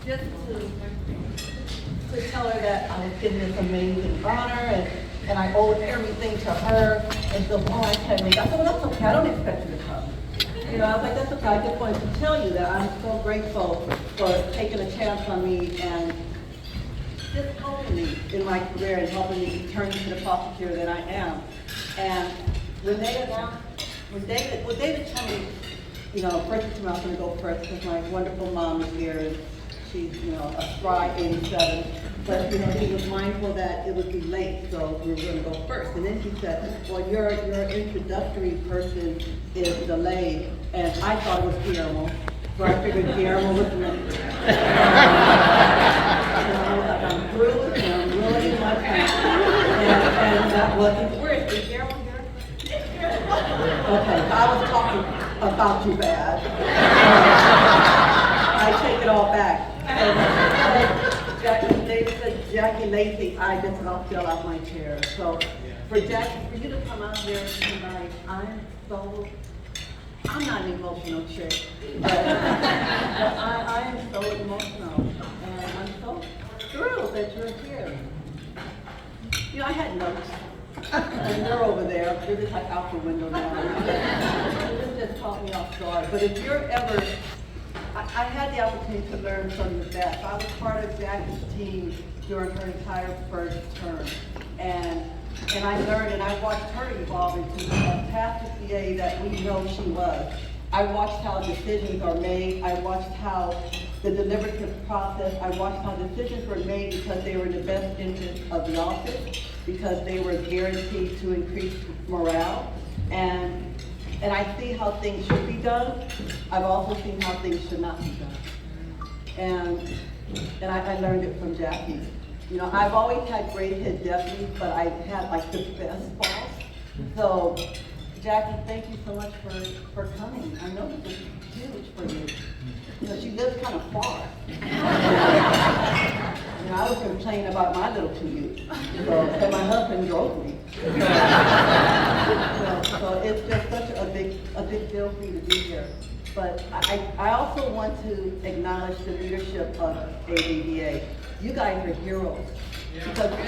just to tell her that I was getting this amazing honor and I owed everything to her. And so, oh, I can't make it. I said, well, that's okay. I don't expect you to come. You know, I was like, that's okay. I just wanted to tell you that I'm so grateful for taking a chance on me and just helping me in my career and helping me turn into the prosecutor that I am. And when David told me, you know, first I was going to go first because my wonderful mom is here and she's, you know, a spry 87. But, you know, he was mindful that it would be late, so we were going to go first. And then he said, well, your introductory person is delayed. And I thought it was Guillermo. So I figured Guillermo was me. And I was like, I'm through with him, really in my pants. And that wasn't, where is Guillermo here? Okay, I was talking about you bad. I take it all back. David said, Jackie Lacey, I just about fell out my chair. So for Jackie, for you to come out here tonight, I'm not an emotional chick, but I am so emotional, and I'm so thrilled that you're here. You know, I had notes, and they're over there. They're just like out the window now. This just caught me off guard. But if you're ever, I had the opportunity to learn from the best. I was part of Jackie's team during her entire first term, and I learned and I watched her evolve into the fantastic DA that we know she was. I watched how decisions are made. I watched how the deliberative process, I watched how decisions were made because they were in the best interest of the office, because they were guaranteed to increase morale. And I see how things should be done. I've also seen how things should not be done. And I learned it from Jackie. You know, I've always had great head deputies, but I had like the best boss. So, Jackie, thank you so much for coming. I know this is huge for you. You know, she lives kind of far. You know, I was complaining about my little commute, so my husband drove me. So it's just such a big deal for you to be here. But I also want to acknowledge the leadership of ABDA. You guys are heroes. Because everything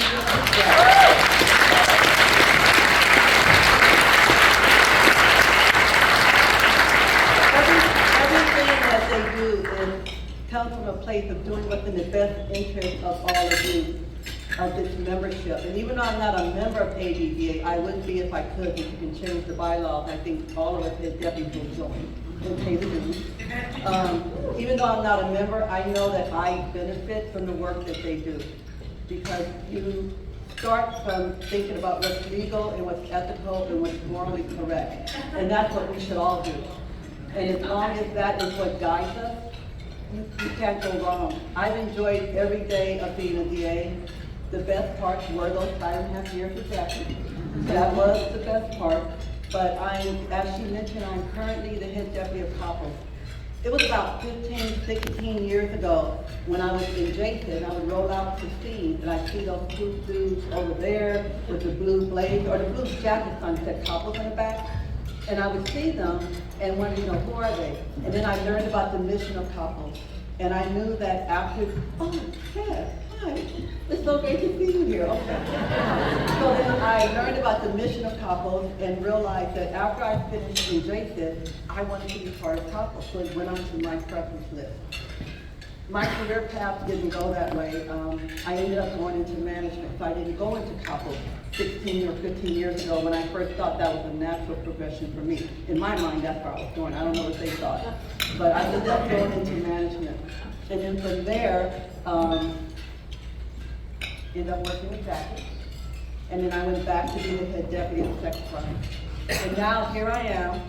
that they do comes from a place of doing what's in the best interest of all of you, of this membership. And even though I'm not a member of ABDA, I would be if I could, if you can change the bylaws. I think all of us as deputies will join and pay the dues. Even though I'm not a member, I know that I benefit from the work that they do. Because you start from thinking about what's legal and what's ethical and what's morally correct. And that's what we should all do. And as long as that is what guides us, you can't go wrong. I've enjoyed every day of being a DA. The best parts were those 5.5 years with Jackie. That was the best part. But as she mentioned, I'm currently the head deputy of Coppell. It was about 15, 16 years ago when I was in Jason. I would roll out to scene and I'd see those two dudes over there with the blue blaze or the blue jackets on that Coppell's in the back. And I would see them and wonder, you know, who are they? And then I learned about the mission of Coppell. And I knew that after, oh, yeah, hi, it's so great to see you here, okay. So then I learned about the mission of Coppell and realized that after I finished in Jason, I wanted to be part of Coppell, so it went onto my preference list. My career path didn't go that way. I ended up going into management, so I didn't go into Coppell 16 or 15 years ago when I first thought that was a natural progression for me. In my mind, that's where I was going. I don't know what they thought. But I ended up going into management. And then from there, ended up working with Jackie. And then I went back to be the head deputy of sex crime. And now here I am,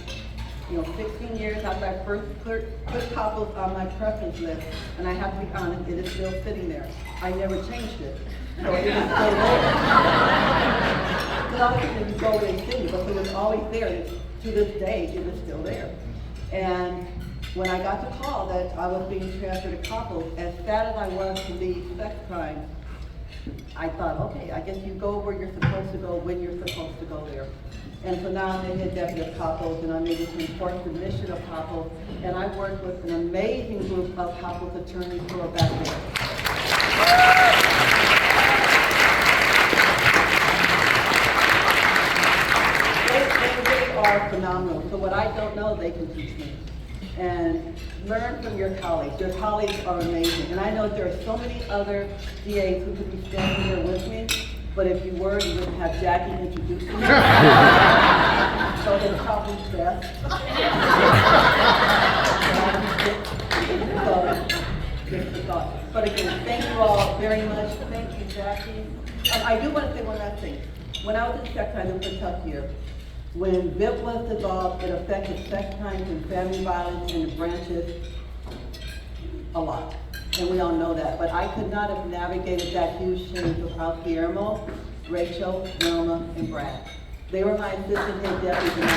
you know, 16 years after I first put Coppell on my preference list, and I have to be honest, it is still sitting there. I never changed it. So it is still there. Because obviously you go and see, but it was always there. To this day, it is still there. And when I got the call that I was being transferred to Coppell, as sad as I was to leave sex crime, I thought, okay, I guess you go where you're supposed to go, when you're supposed to go there. And so now I'm the head deputy of Couples, and I'm able to enforce the mission of Couples, and I work with an amazing group of Couples attorneys who are back there. They really are phenomenal. So what I don't know, they can teach me. And learn from your colleagues. Your colleagues are amazing. And I know there are so many other DAs who could be standing here with me, but if you were, you wouldn't have Jackie introduce me. So it's probably best. So, just a thought. But again, thank you all very much. Thank you, Jackie. I do want to say one last thing. When I was in sex crimes, it was a tough year. When BIP was dissolved, it affected sex crimes and family violence in the branches a lot. And we all know that. But I could not have navigated that huge change without Guillermo, Rachel, Wilma, and Brad. They were my assistant head deputies in my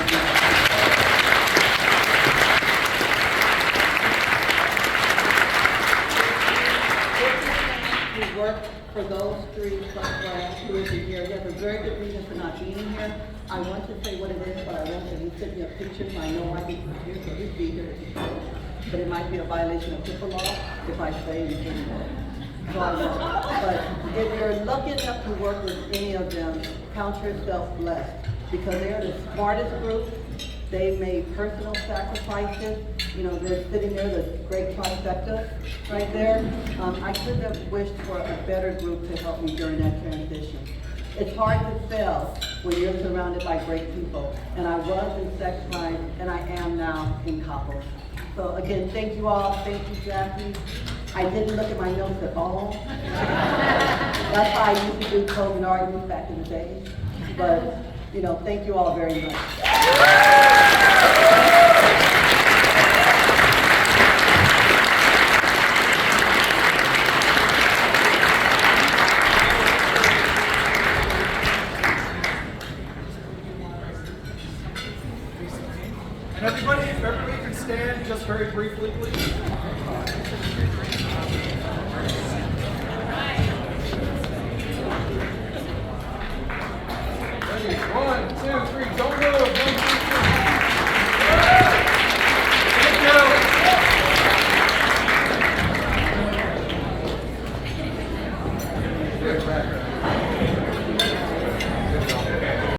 work for those three plus Brad, who isn't here. He has a very good reason for not being here. I want to say what it is, but I won't. He sent me a picture, so I know why he's here, so he'd be here. But it might be a violation of HIPAA law if I say anything more. So I won't. But if you're lucky enough to work with any of them, count yourself blessed, because they're the smartest group. They've made personal sacrifices. You know, they're sitting there, the great trifecta right there. I couldn't have wished for a better group to help me during that transition. It's hard to fail when you're surrounded by great people. And I was in sex crimes, and I am now in Couples. So again, thank you all. Thank you, Jackie. I didn't look at my notes at all. That's how I used to do closing arguments back in the day. But, you know, thank you all very much. And everybody, if everybody can stand just very briefly, please.